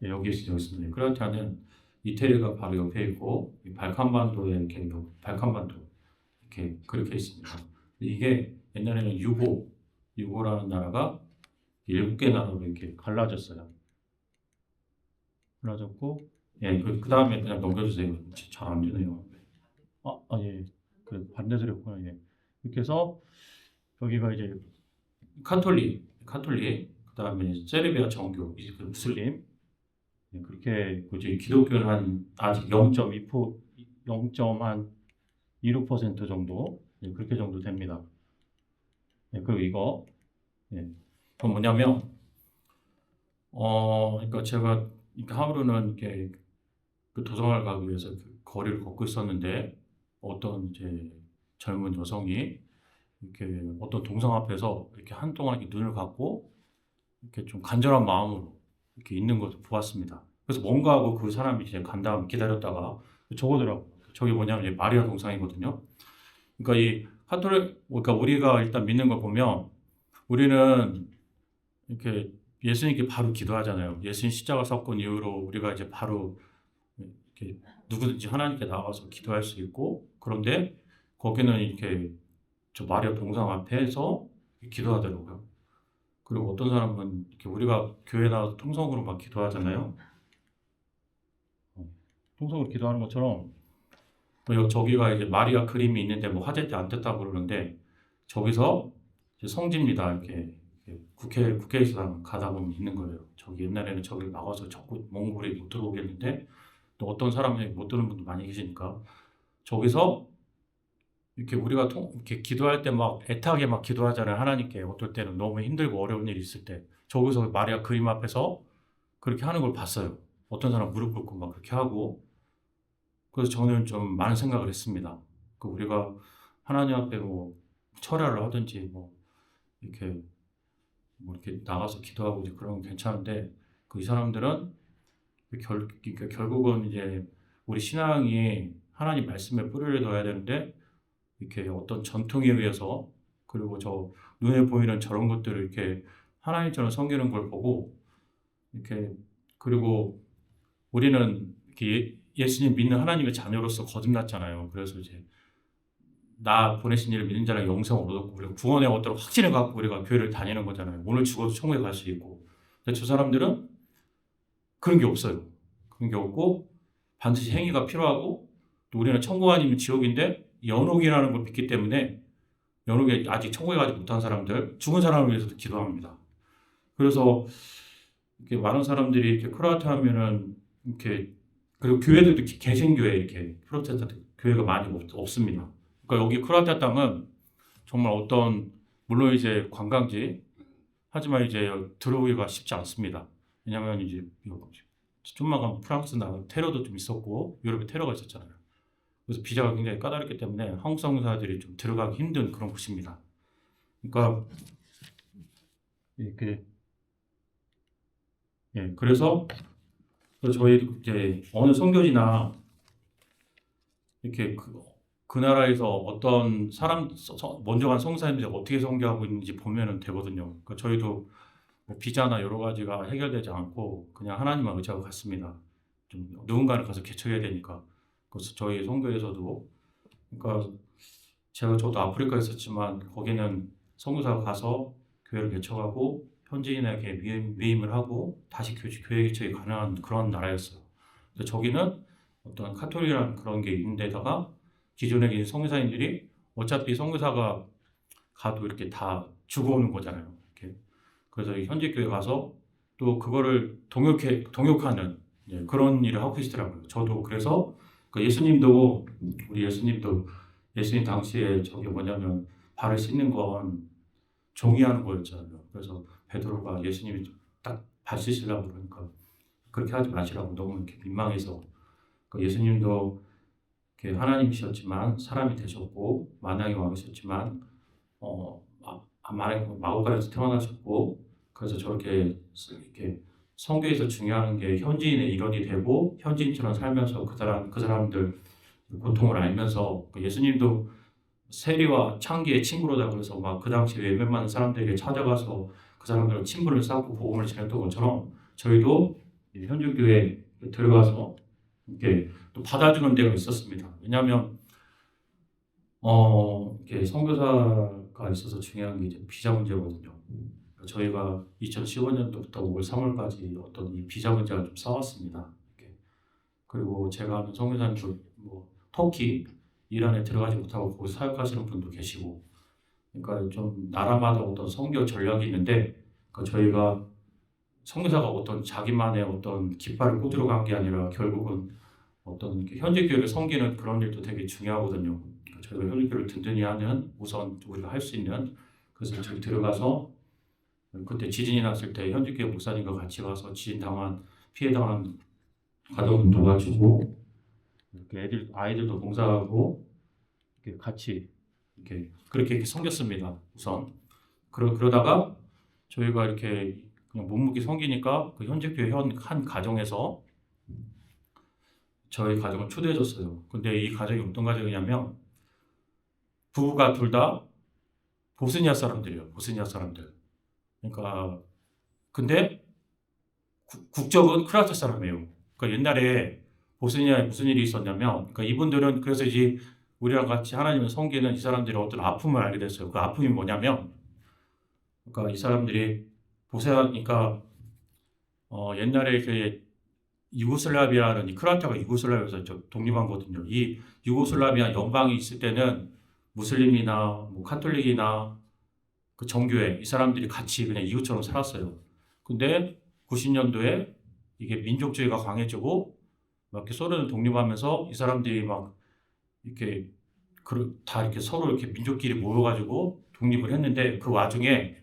여기 있습니다. 크로아티아는 이태리가 바로 옆에 있고 이 발칸반도에 이렇게 발칸반도 이렇게 그렇게 있습니다. 이게 옛날에는 유고라는 나라가 7개 나라로 이렇게 갈라졌어요. 갈라졌고, 그 다음에 그냥 넘겨주세요. 잘 안 되네요. 예. 그 반대로 했구나. 예. 이렇게 해서 여기가 이제 카톨릭, 그 다음에 세르비아 정교, 이제 그 무슬림, 그렇게 이제 기독교는 아직 0.26% 정도, 그렇게 정도 됩니다. 그리고 이거, 그건 뭐냐면, 그러니까 제가 하루는 이렇게 그 도서관을 가기 위해서 그 거리를 걷고 있었는데 어떤 이제 젊은 여성이 이렇게 어떤 동상 앞에서 이렇게 한동안 이렇게 눈을 감고 이렇게 좀 간절한 마음으로 이렇게 있는 것을 보았습니다. 그래서 뭔가 하고 그 사람이 이제 간 다음 기다렸다가 저거더라고요. 저게 뭐냐면 이제 마리아 동상이거든요. 그러니까 이 그러니까 우리가 일단 믿는 걸 보면 우리는 이렇게 예수님께 바로 기도하잖아요. 예수님 십자가 사건 이후로 우리가 이제 바로 이렇게 누구든지 하나님께 나가서 기도할 수 있고, 그런데 거기는 이렇게 저 마리아 동상 앞에서 기도하더라고요. 그리고 어떤 사람은 이렇게 우리가 교회 나와서 통성으로 막 기도하잖아요. 통성으로 기도하는 것처럼 또 저기가 이제 마리아 그림이 있는데 뭐 화재 때 안 뗐다고 그러는데 저기서 이제 성지입니다. 이렇게 국회의사당 가다 보면 있는 거예요. 저기 옛날에는 저기 나가서 자꾸 몽골이 못 들어오게 했는데 또 어떤 사람이 못 들은 분도 많이 계시니까 저기서 이렇게 우리가 이렇게 기도할 때 막 애타게 막 기도하잖아요. 하나님께 어떨 때는 너무 힘들고 어려운 일이 있을 때 저기서 마리아 그림 앞에서 그렇게 하는 걸 봤어요. 어떤 사람 무릎 꿇고 막 그렇게 하고, 그래서 저는 좀 많은 생각을 했습니다. 그 우리가 하나님 앞에 뭐 철야를 하든지 뭐 이렇게 나가서 기도하고 이제 그런 건 괜찮은데 이 사람들은 그러니까 결국은 이제 우리 신앙이 하나님 말씀에 뿌리를 둬야 되는데 이렇게 어떤 전통에 의해서 그리고 저 눈에 보이는 저런 것들을 이렇게 하나님처럼 섬기는 걸 보고 이렇게, 그리고 우리는 이렇게 예수님 믿는 하나님의 자녀로서 거듭났잖아요. 그래서 이제 나 보내신 이를 믿는 자는 영생을 얻었고 우리가 구원에 얻도록 확신을 갖고 우리가 교회를 다니는 거잖아요. 오늘 죽어도 천국에 갈 수 있고. 근데 저 사람들은 그런 게 없어요. 그런 게 없고 반드시 행위가 필요하고, 또 우리는 천국 아니면 지옥인데 연옥이라는 걸 믿기 때문에 연옥에 아직 천국에 가지 못한 사람들, 죽은 사람을 위해서도 기도합니다. 그래서 이렇게 많은 사람들이 이렇게 크로아티아 하면은 이렇게, 그리고 교회들도 개신교회 이렇게 프로테스탄트 교회가 많이 없습니다. 그러니까 여기 크로아티아 땅은 정말 물론 이제 관광지, 하지만 이제 들어오기가 쉽지 않습니다. 왜냐하면 이제 좀만 가면 프랑스 나 테러도 좀 있었고 유럽에 테러가 있었잖아요. 그래서 비자가 굉장히 까다롭기 때문에 한국 선교사들이 좀 들어가기 힘든 그런 곳입니다. 그러니까 이렇게 그래서 저희 이제 어느 선교지나 이렇게 그 나라에서 어떤 사람 먼저 간 선교사님들이 어떻게 선교하고 있는지 보면은 되거든요. 그러니까 저희도 뭐 비자나 여러 가지가 해결되지 않고 그냥 하나님만 의지하고 갔습니다. 좀 누군가를 가서 개척해야 되니까. 그래서 저희 선교에서도, 그러니까 저도 아프리카에 있었지만 거기는 선교사가 가서 교회를 개척하고 현지인에게 위임을 하고 다시 교회 개척이 가능한 그런 나라였어요. 근데 저기는 어떤 카톨릭이라는 그런 게 있는데다가 기존에 계신 선교사님들이 어차피 선교사가 가도 이렇게 다 죽어오는 거잖아요. 이렇게. 그래서 현지 교회 가서 또 그거를 동역하는 그런 일을 하고 계시더라고요. 저도 그래서 우리 예수님도 예수님 당시에 저게 뭐냐면 발을 씻는 건 종이하는 거였잖아요. 그래서 베드로가 예수님이 딱 발 씻으려고 그러니까 그렇게 하지 마시라고 너무 이렇게 민망해서, 예수님도 하나님이셨지만 사람이 되셨고 만왕의 왕이셨지만 마구간에서 태어나셨고, 그래서 저렇게 이렇게 성교에서 중요한 게 현지인의 일원이 되고 현지인처럼 살면서 그 사람들 고통을 알면서, 예수님도 세리와 창기의 친구로다 그래서 막 그 당시 외면 많은 사람들에게 찾아가서 그 사람들과 친분을 쌓고 복음을 전했던 것처럼 저희도 현주교회에 들어가서 이렇게 또 받아주는 데가 있었습니다. 왜냐하면 이렇게 선교사가 있어서 중요한 게 이제 비자 문제거든요. 저희가 2015년도부터 5월 3월까지 어떤 이 비자 문제가 좀 싸웠습니다. 이렇게. 그리고 제가 아는 선교사님도 뭐 터키, 이란에 들어가지 못하고 거기 사역하시는 분도 계시고, 그러니까 좀 나라마다 어떤 선교 전략이 있는데, 그러니까 저희가 선교사가 어떤 자기만의 어떤 깃발을 꽂으러 간 게 아니라 결국은 어떤 이렇게 현지 교회를 섬기는 그런 일도 되게 중요하거든요. 그러니까 저희가 현지 교회를 든든히 하는 우선 우리가 할 수 있는, 그래서 저기 들어가서 그때 지진이 났을 때 현지 교회 목사님과 같이 가서 피해 당한 가정을 도와주고, 이렇게 아이들도 봉사하고 이렇게 같이 그렇게 섬겼습니다. 우선 그러다가 저희가 이렇게 그냥 묵묵히 섬기니까 그 현지 교회 한 가정에서 저희 가정을 초대해줬어요. 근데 이 가정이 어떤 가정이냐면 부부가 둘 다 보스니아 사람들이에요. 보스니아 사람들. 그러니까 근데 국적은 크로아티아 사람이에요. 그러니까 옛날에 보스니아에 무슨 일이 있었냐면, 그러니까 이분들은 그래서 이제 우리랑 같이 하나님을 섬기는 이 사람들이 어떤 아픔을 알게 됐어요. 그 아픔이 뭐냐면, 그러니까 이 사람들이 그러니까 옛날에 그 유고슬라비아는 이 크로아티아가 유고슬라비아에서 독립한 거거든요. 이 유고슬라비아 연방이 있을 때는 무슬림이나 뭐 카톨릭이나 그 정교회 이 사람들이 같이 그냥 이웃처럼 살았어요. 근데 90년도에 이게 민족주의가 강해지고 막 이렇게 소련을 독립하면서 이 사람들이 막 이렇게 다 이렇게 서로 이렇게 민족끼리 모여가지고 독립을 했는데, 그 와중에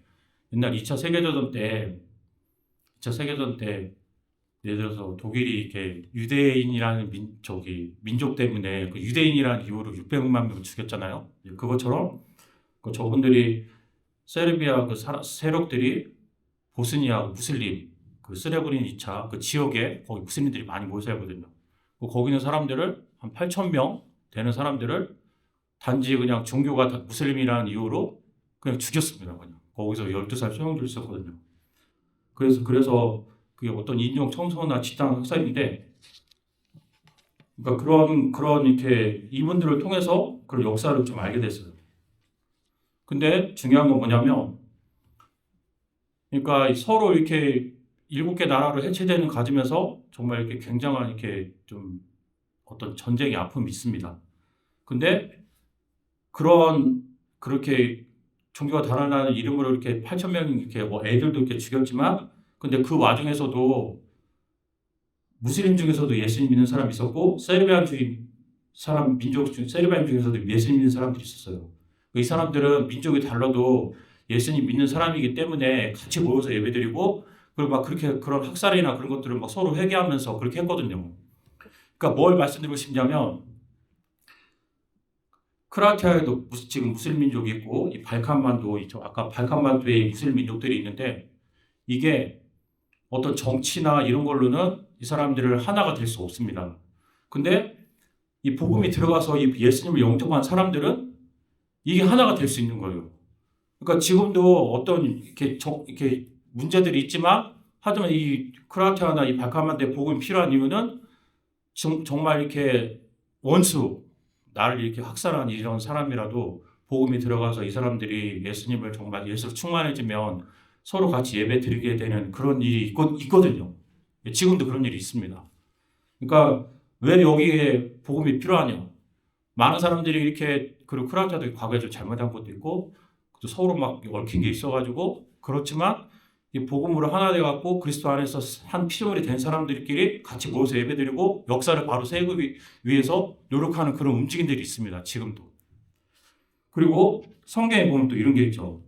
옛날 2차 세계대전 때 예를 들어서 독일이 이렇게 유대인이라는 민족 때문에 그 유대인이라는 이유로 600만 명을 죽였잖아요. 그것처럼 저분들이 세르비아 그 세력들이 보스니아 무슬림 그 스레브레니차 그 지역에 거기 무슬림들이 많이 모여 살거든요. 거기 있는 사람들을 한 8,000명 되는 사람들을 단지 그냥 종교가 무슬림이라는 이유로 그냥 죽였습니다. 그냥 거기서 12살 소용돌이 있었거든요. 그래서 그게 어떤 인종 청소나 집단 학살인데, 그러니까 그런 이렇게 이분들을 통해서 그런 역사를 좀 알게 됐어요. 근데 중요한 건 뭐냐면, 그러니까 서로 이렇게 7개 나라로 해체되는 과정에서 정말 이렇게 굉장한 이렇게 좀 어떤 전쟁의 아픔이 있습니다. 근데 그렇게 종교가 다르다는 이름으로 이렇게 8,000명이 이렇게 뭐 애들도 이렇게 죽였지만, 근데 그 와중에서도 무슬림 중에서도 예수님 믿는 사람이 있었고, 세르비안 중에서도 예수님 믿는 사람들이 있었어요. 이 사람들은 민족이 달라도 예수님 믿는 사람이기 때문에 같이 모여서 예배드리고, 그리고 막 그렇게 그런 학살이나 그런 것들을 막 서로 회개하면서 그렇게 했거든요. 그러니까 뭘 말씀드리고 싶냐면, 크로아티아에도 지금 무슬림 민족이 있고, 이 발칸반도 아까 발칸반도에 무슬림 민족들이 있는데, 이게 어떤 정치나 이런 걸로는 이 사람들을 하나가 될 수 없습니다. 근데 이 복음이 들어가서 이 예수님을 영접한 사람들은 이게 하나가 될 수 있는 거예요. 그러니까 지금도 어떤 이렇게 문제들이 있지만, 하지만 이 크로아티아나 이 발칸반도에 복음이 필요한 이유는 정말 이렇게 나를 이렇게 학살한 이런 사람이라도 복음이 들어가서 이 사람들이 예수님을 정말 예수로 충만해지면 서로 같이 예배 드리게 되는 그런 일이 있거든요. 지금도 그런 일이 있습니다. 그러니까 왜 여기에 복음이 필요하냐? 많은 사람들이 이렇게, 그리고 크로아티아도 과거에 좀 잘못한 것도 있고 또 서로 막 얽힌 게 있어가지고 그렇지만 이 복음으로 하나 돼갖고 그리스도 안에서 한 피조물이 된 사람들끼리 같이 모여서 예배드리고 역사를 바로 세우기 위해서 노력하는 그런 움직임들이 있습니다. 지금도. 그리고 성경에 보면 또 이런 게 있죠.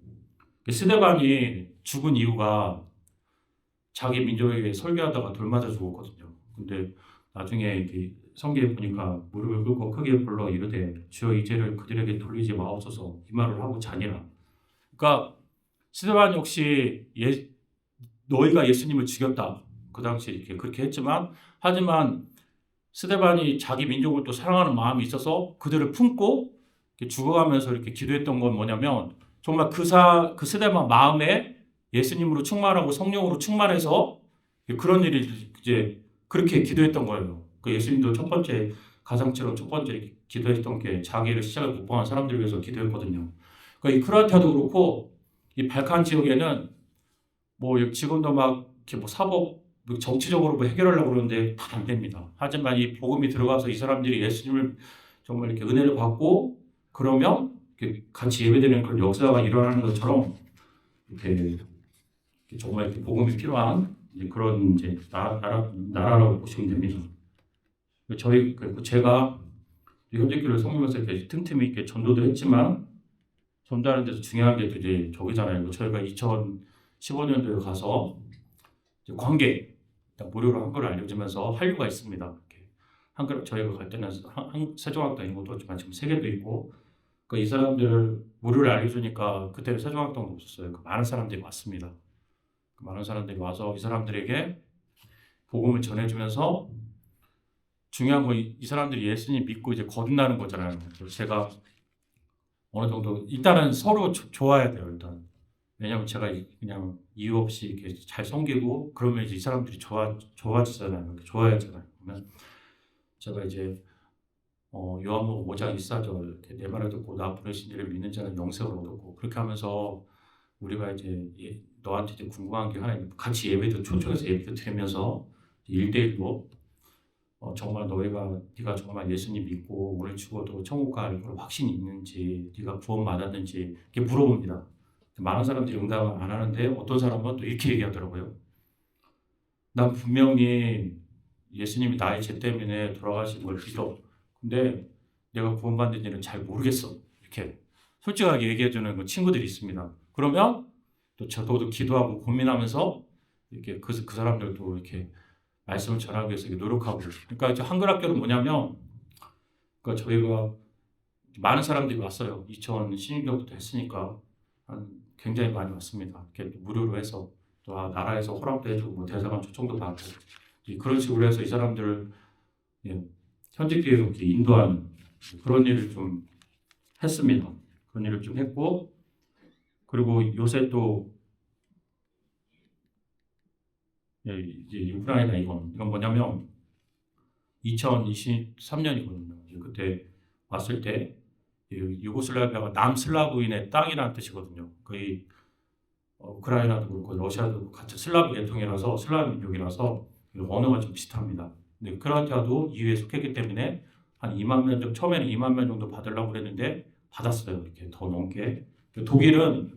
스데반이 죽은 이유가 자기 민족에게 설교하다가 돌맞아 죽었거든요. 근데 나중에 성경에 보니까 무릎을 꿇고 크게 불러 이르되 주여 이 죄를 그들에게 돌리지 마옵소서 이 말을 하고 자니라. 그러니까 스데반 역시 너희가 예수님을 죽였다. 그 당시에 이렇게 그렇게 했지만, 하지만 스데반이 자기 민족을 또 사랑하는 마음이 있어서 그들을 품고 이렇게 죽어가면서 이렇게 기도했던 건 뭐냐면, 정말 그 스데반 마음에 예수님으로 충만하고 성령으로 충만해서 그런 일이 이제 그렇게 기도했던 거예요. 그 예수님도 첫 번째 가상처럼 첫 번째 기도했던 게 자기를 시작을 못 보는 사람들을 위해서 기도했거든요. 그러니까 이 크로아티아도 그렇고 이 발칸 지역에는 뭐 지금도 막 이렇게 뭐 사법 뭐 정치적으로 뭐 해결하려고 그러는데 다 안 됩니다. 하지만 이 복음이 들어가서 이 사람들이 예수님을 정말 이렇게 은혜를 받고 그러면 이렇게 같이 예배드리는 그런 역사가 일어나는 것처럼 이렇게 정말 이렇게 복음이 필요한 이제 그런 이제 나라라고 보시면 됩니다. 제가 현대교회 성경에서 이렇게 틈틈이 이렇게 전도도 했지만 전도하는 데서 중요한 게 이제 저기잖아요. 저희가 2015년도에 가서 이제 관계 무료로 한글을 알려주면서 한류가 있습니다. 이렇게 한글 저희가 갈 때는 세종학당 이런 것도 없지만 지금 세 개도 있고 이 사람들을 무료를 알려주니까 그때는 세종학당도 없었어요. 많은 사람들이 왔습니다. 많은 사람들이 와서 이 사람들에게 복음을 전해주면서 중요한 건 이 사람들이 예수님 믿고 이제 거듭나는 거잖아요. 그래서 제가 어느 정도 일단은 서로 좋아야 돼요. 일단 왜냐하면 제가 그냥 이유 없이 이렇게 잘 섬기고 그러면 이제 이 사람들이 좋아지잖아요. 이렇게 좋아하잖아요. 그러면 제가 이제 요한복음 5장 1~4절 내 말을 듣고 나 보내신 이를 믿는 자는 영생을 얻었고 그렇게 하면서 우리가 이제 너한테 이제 궁금한 게 하나 같이 예배도 초청해서 예배도 드리면서 1대1로 정말 네가 정말 예수님 믿고 오늘 죽어도 천국 갈 그런 확신이 있는지 네가 구원 받았는지 이렇게 물어봅니다. 많은 사람들이 응답 안 하는데 어떤 사람은 또 이렇게 얘기하더라고요. 난 분명히 예수님이 나의 죄 때문에 돌아가신 걸 믿어. 근데 내가 구원받는지는 잘 모르겠어. 이렇게 솔직하게 얘기해주는 그 친구들이 있습니다. 그러면 또 저도 기도하고 고민하면서 이렇게 그 사람들도 이렇게 말씀을 전하기 위해서 이렇게 노력하고. 그러니까 한글 학교는 뭐냐면, 그러니까 저희가 많은 사람들이 왔어요. 2016년부터 했으니까 굉장히 많이 왔습니다. 이렇게 무료로 해서 또 나라에서 허락도 해주고 뭐 대사관 초청도 받고 그런 식으로 해서 이 사람들을 현직교회로 이렇게 인도하는 그런 일을 좀 했습니다. 그런 일을 좀 했고 그리고 요새 또 이제 우크라이나 이건 뭐냐면 2023년이거든요. 그때 왔을 때 유고슬라비아가 남슬라브인의 땅이라는 뜻이거든요. 거의 우크라이나도 그렇고 러시아도 그렇고 같은 슬라브 계통이라서 슬라브 민족이라서 언어가 좀 비슷합니다. 근데 크로아티아도 EU에 속했기 때문에 한 2만 명 정도 처음에는 2만 명 정도 받으려고 그랬는데 받았어요. 이렇게 더 넘게. 독일은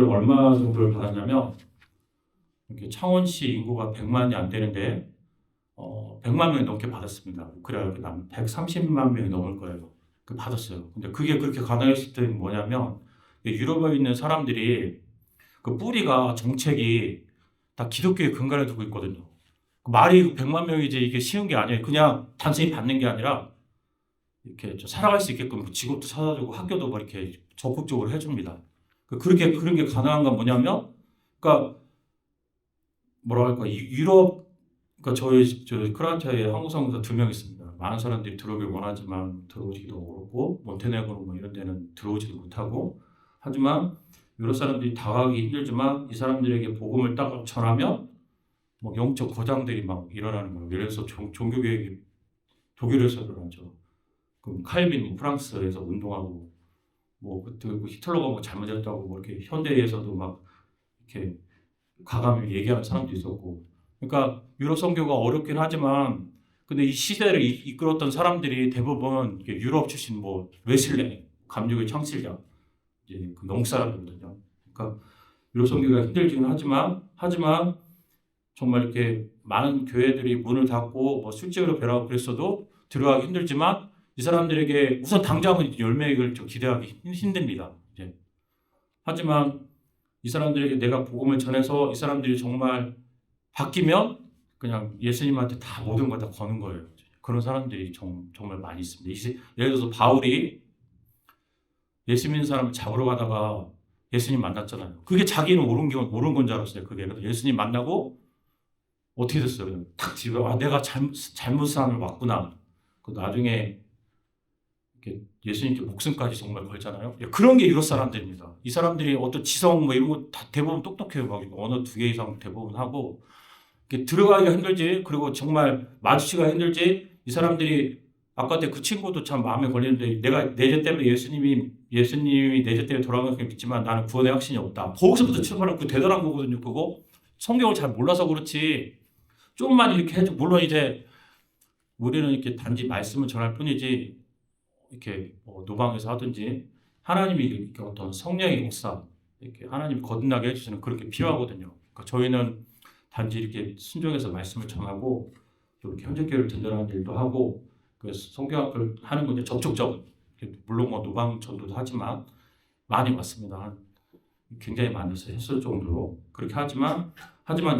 얼마 정도를 받았냐면 이렇게 창원시 인구가 100만이 안 되는데 100만 명이 넘게 받았습니다. 우크라이나 130만 명이 넘을 거예요. 받았어요. 근데 그게 그렇게 가능했을 때는 뭐냐면 유럽에 있는 사람들이 그 뿌리가 정책이 다 기독교의 근간을 두고 있거든요. 말이 100만 명이지 이게 쉬운 게 아니에요. 그냥 단순히 받는 게 아니라 이렇게 살아갈 수 있게끔 직업도 찾아주고 학교도 뭐 이렇게 적극적으로 해줍니다. 그런 게 가능한 건 뭐냐면, 그러니까 뭐랄까 유럽, 그러니까 저희 크로아티아에 한국 선교사 2명 있습니다. 많은 사람들이 들어오길 원하지만 들어오기도 어렵고 몬테네그로 뭐 이런 데는 들어오지도 못하고 하지만 유럽 사람들이 다가가기 힘들지만 이 사람들에게 복음을 딱 전하면 뭐 영적 거장들이 막 일어나는 거예요. 예를 들어서 종교개혁이 독일에서 일어나죠. 그럼 칼빈 프랑스에서 운동하고 뭐 그때 히틀러가 뭐 잘못했다고 뭐 이렇게 현대에서도 막 이렇게 가감을 얘기하는 사람도 있었고. 그러니까 유럽 선교가 어렵긴 하지만 근데 이 시대를 이끌었던 사람들이 대부분 유럽 출신 뭐 웨슬레 감리교의 창실자 이제 그 영국 사람들거든요. 그러니까 유럽 선교가 힘들기는 하지만 정말 이렇게 많은 교회들이 문을 닫고 뭐 술집으로 배라고 그랬어도 들어가기 힘들지만 이 사람들에게 우선 당장은 열매를 좀 기대하기 힘듭니다. 이제. 하지만 이 사람들에게 내가 복음을 전해서 이 사람들이 정말 바뀌면 그냥 예수님한테 다 모든 걸 다 거는 거예요. 그런 사람들이 정말 많이 있습니다. 예를 들어서 바울이 예수 믿는 사람을 잡으러 가다가 예수님 만났잖아요. 그게 자기는 옳은 건 줄 알았어요. 그게 예수님 만나고 어떻게 됐어요? 그냥 탁 집에 내가 잘못한 사람을 왔구나. 그 나중에 이렇게 예수님께 목숨까지 정말 걸잖아요. 그런 게 유럽 사람들입니다. 이 사람들이 어떤 지성 뭐 이런 거 다 대부분 똑똑해요. 막 언어 2개 이상 대부분 하고 이렇게 들어가기가 힘들지. 그리고 정말 마주치기가 힘들지. 이 사람들이 아까 때 그 친구도 참 마음에 걸리는데 내가 내 죄 때문에 예수님이 내 죄 때문에 돌아간 걸 믿지만 나는 구원의 확신이 없다. 거기서부터 출발하면 그 대단한 거거든요. 그거 성경을 잘 몰라서 그렇지. 조금만 이렇게 해도 물론 이제 우리는 이렇게 단지 말씀을 전할 뿐이지 이렇게 노방에서 하든지 하나님이 이렇게 어떤 성령의 역사 이렇게 하나님이 거듭나게 해주시는 그렇게 필요하거든요. 그러니까 저희는 단지 이렇게 순종해서 말씀을 전하고 또 이렇게 현대교회를 든든하는 일도 하고 그래서 성경학을 하는 건 이제 접촉적 물론 뭐 노방 전도도 하지만 많이 왔습니다. 굉장히 많이 했을 정도로 그렇게 하지만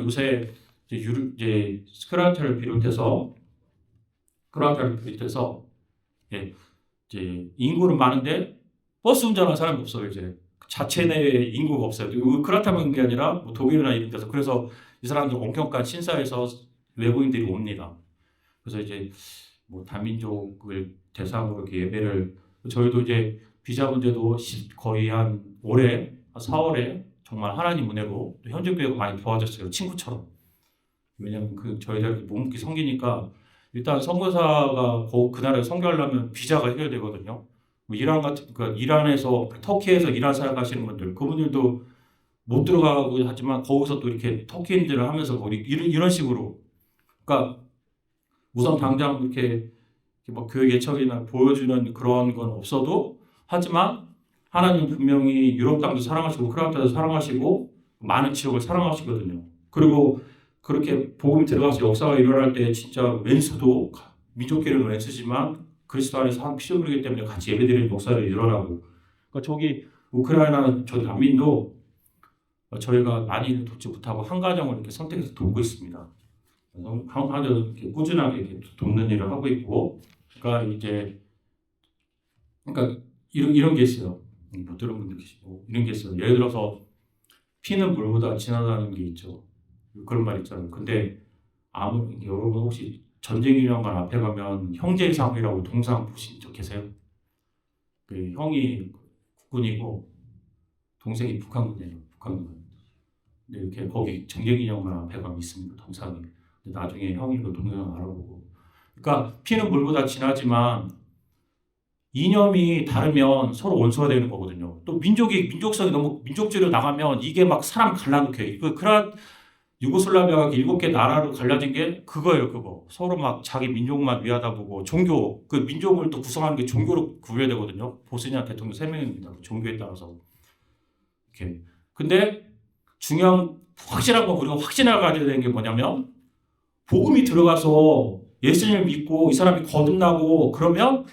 요새 이제 스크라테를 비롯해서 예, 이제 인구는 많은데 버스 운전하는 사람이 없어요. 이제 자체 내에 인구가 없어요. 그렇다는 게 아니라 뭐 독일이나 이런 데서 그래서 이 사람들 엄격한 신사에서 외국인들이 옵니다. 그래서 이제 뭐 다민족을 대상으로 이렇게 예배를 저희도 이제 비자 문제도 거의 한 올해 4월에 정말 하나님 은혜로 현대교회가 많이 도와줬어요. 친구처럼. 왜냐면 저희들 묵묵히 섬기니까 일단 선교사가 그 나라에 선교하려면 비자가 해결되거든요. 뭐 이란에서 터키에서 이란 살아가시는 분들 그분들도 못 들어가고 하지만 거기서 또 이렇게 터키인들을 하면서 이런 식으로 그러니까 우선 당장 이렇게 뭐 교회 개척이나 보여주는 그런 건 없어도 하지만 하나님은 분명히 유럽 땅도 사랑하시고 크로아티아도 사랑하시고 많은 지역을 사랑하시거든요. 그리고 그렇게 복음이 들어가서 역사가 일어날 때 진짜 왼수도 민족끼리는 왼수지만 그리스도 안에서 한 피조물이기 때문에 같이 예배드리는 역사를 일어나고 그러니까 저기 우크라이나 저 난민도 저희가 많이는 돕지 못하고 한 가정을 이렇게 선택해서 돕고 있습니다. 한 가정 이렇게 꾸준하게 이렇게 돕는 일을 하고 있고 그러니까 이런 게 있어요. 못 들은 분들 계시고 이런 게 있어요. 예를 들어서 피는 물보다 진하다는 게 있죠. 그런 말 있잖아요. 근데 여러분 혹시 전쟁이란 앞에 가면 형제상이라고 동상 보신 적 계세요? 그 형이 국군이고 동생이 북한군이에요. 북한군. 근데 이렇게 거기 전쟁기념관 앞에 가면 있습니다. 동상이. 근데 나중에 형이 그 동상을 알아보고. 그러니까 피는 물보다 진하지만 이념이 다르면 서로 원수가 되는 거거든요. 또 민족성이 너무 민족주의로 나가면 이게 막 사람 갈라놓게. 유고슬라비아가 7개 나라로 갈라진 게 그거예요, 그거. 서로 막 자기 민족만 위하다 보고 종교, 그 민족을 또 구성하는 게 종교로 구분해야 되거든요. 보스니아 대통령 3명입니다. 종교에 따라서. 이렇게. 근데 확실한 거 우리가 확신을 가져야 되는 게 뭐냐면 복음이 들어가서 예수님을 믿고 이 사람이 거듭나고 그러면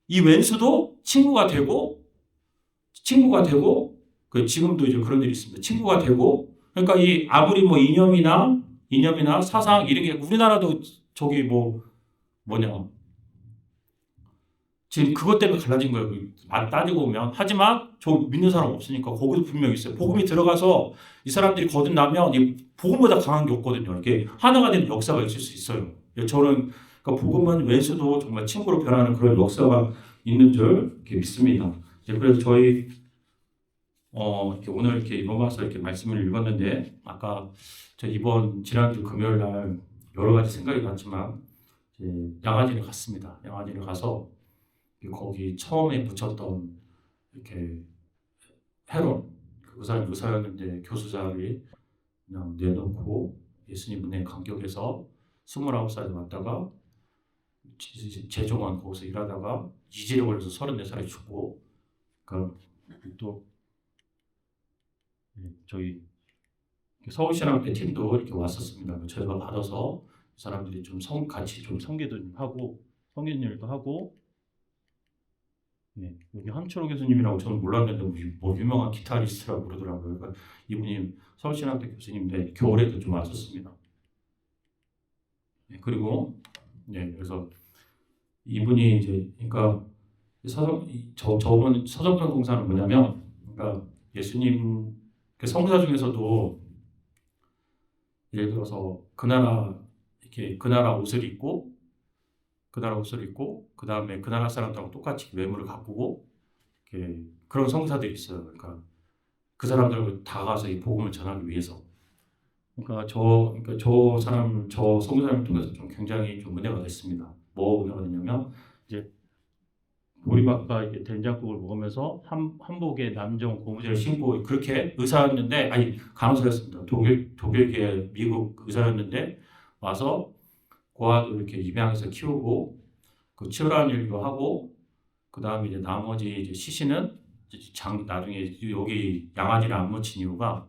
이 왼수도 친구가 되고 지금도 이제 그런 일이 있습니다. 친구가 되고 그러니까 이 아무리 뭐 이념이나 사상 이런 게 우리나라도 저기 지금 그것 때문에 갈라진 거예요. 따지고 보면 하지만 저 믿는 사람 없으니까 거기도 분명히 있어요. 복음이 들어가서 이 사람들이 거듭나면 이 복음보다 강한 게 없거든요. 이렇게 하나가 되는 역사가 있을 수 있어요. 저는 그러니까 복음은 왼수도 정말 친구로 변하는 그런 역사가 있는 줄 이렇게 믿습니다. 그래서 저희 이렇게 오늘 이렇게 로마서 이렇게 말씀을 읽었는데 아까 지난주 금요일 날 여러 가지 생각이 났지만 양아지를 갔습니다. 양아지를 가서 거기 처음에 붙였던 이렇게 헤론 그 사람이 의사였는데 교수자를 그냥 내놓고 예수님 은혜에 감격해서 29살에 왔다가 재종원 거기서 일하다가 이질에 걸려서 34살에 죽고 또 저희 서울신학대 팀도 이렇게 왔었습니다. 저희가 받아서 사람들이 좀 같이 좀 성기도 하고 성기는 일도 하고 여기 함철호 교수님이라고 저는 몰랐는데 뭐 유명한 기타리스트라고 그러더라고요. 그러니까 이분이 서울신학대 교수님인데 겨울에도 좀 왔었습니다. 그리고 그래서 이분이 이제 그러니까 저번 서정편 공사는 뭐냐면 그러니까 예수님 성사 중에서도 예를 들어서 그 나라 옷을 입고 그 나라 옷을 입고 그 다음에 그 나라 사람들하고 똑같이 외모를 가꾸고 이렇게 그런 성사들이 있어요. 그러니까 그 사람들하고 다가가서 이 복음을 전하기 위해서. 그러니까 저 성사님을 통해서 좀 굉장히 좀 은혜가 됐습니다. 뭐 은혜가 됐냐면 이제 보리밥과 이렇게 된장국을 먹으면서 한복에 남정 고무장을 신고 그렇게 의사였는데 아니 간호사였습니다. 독일계 미국 의사였는데 와서 고아도 이렇게 입양해서 키우고 그 치료하는 일도 하고 그 다음에 이제 나머지 이제 시신은 나중에 여기 양아지를 안 묻힌 이유가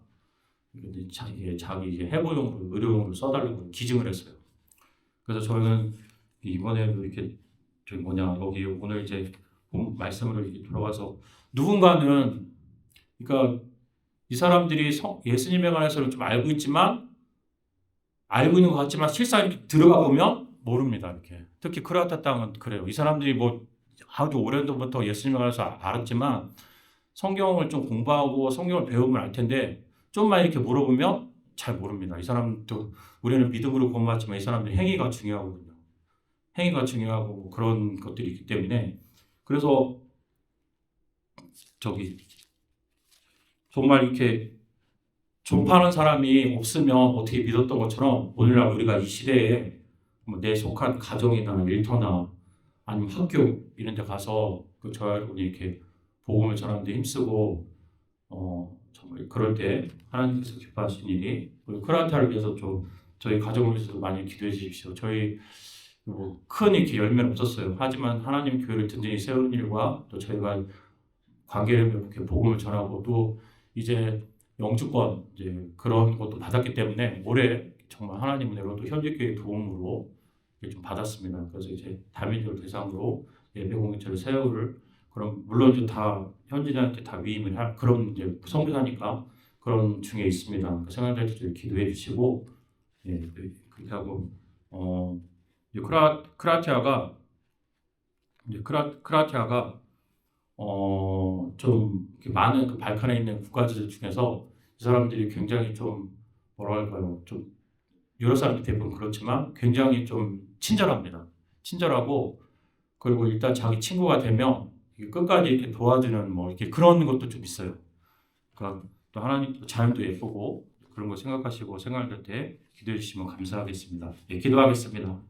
자기 이제 해고용으로 의료용으로 써달라고 기증을 했어요. 그래서 저는 이번에도 이렇게 저기 여기 오늘 이제 말씀을 이렇게 돌아가서 누군가는 그러니까 이 사람들이 예수님에 관해서는 좀 알고 있는 것 같지만 실상 이렇게 들어가 보면 모릅니다. 이렇게 특히 크로아티아 땅은 그래요. 이 사람들이 뭐 아주 오래전부터 예수님에 관해서 알았지만 성경을 좀 공부하고 성경을 배우면 알 텐데 좀만 이렇게 물어보면 잘 모릅니다. 이 사람도 우리는 믿음으로 구원받지만 이 사람들이 행위가 중요하거든요. 행위가 중요하고 뭐 그런 것들이 있기 때문에 그래서 정말 이렇게 존파하는 사람이 없으면 어떻게 믿었던 것처럼 오늘날 우리가 이 시대에 뭐 내 속한 가정이나 일터나 아니면 학교 이런 데 가서 저와 여러분이 이렇게 복음을 전하는 데 힘쓰고 정말 그럴 때 하나님께서 기뻐하신 일이 우리 크로아티아를 위해서 좀 저희 가정을 위해서도 많이 기도해 주십시오. 저희 뭐 큰 이렇게 열매는 없었어요. 하지만 하나님 교회를 든든히 세우는 일과 또 저희가 관계를 이렇게 복음을 전하고 또 이제 영주권 이제 그런 것도 받았기 때문에 올해 정말 하나님 은혜로 또 현지교회 도움으로 좀 받았습니다. 그래서 이제 다민족을 대상으로 예배 공동체를 세울 그럼 물론 이제 다 현지인한테 다 위임을 할 그런 이제 선교사니까 그런 중에 있습니다. 생활자들 기도해 주시고 그렇게 하고 이제 크로아티아가 좀 이렇게 많은 그 발칸에 있는 국가들 중에서 이 사람들이 굉장히 좀 뭐랄까요 좀 유럽 사람들 대부분 그렇지만 굉장히 좀 친절합니다. 친절하고 그리고 일단 자기 친구가 되면 끝까지 이렇게 도와주는 뭐 이렇게 그런 것도 좀 있어요. 그러니까 또 하나님 자연도 예쁘고 그런 거 생각하시고 생활할 때 기도해 주시면 감사하겠습니다. 기도하겠습니다.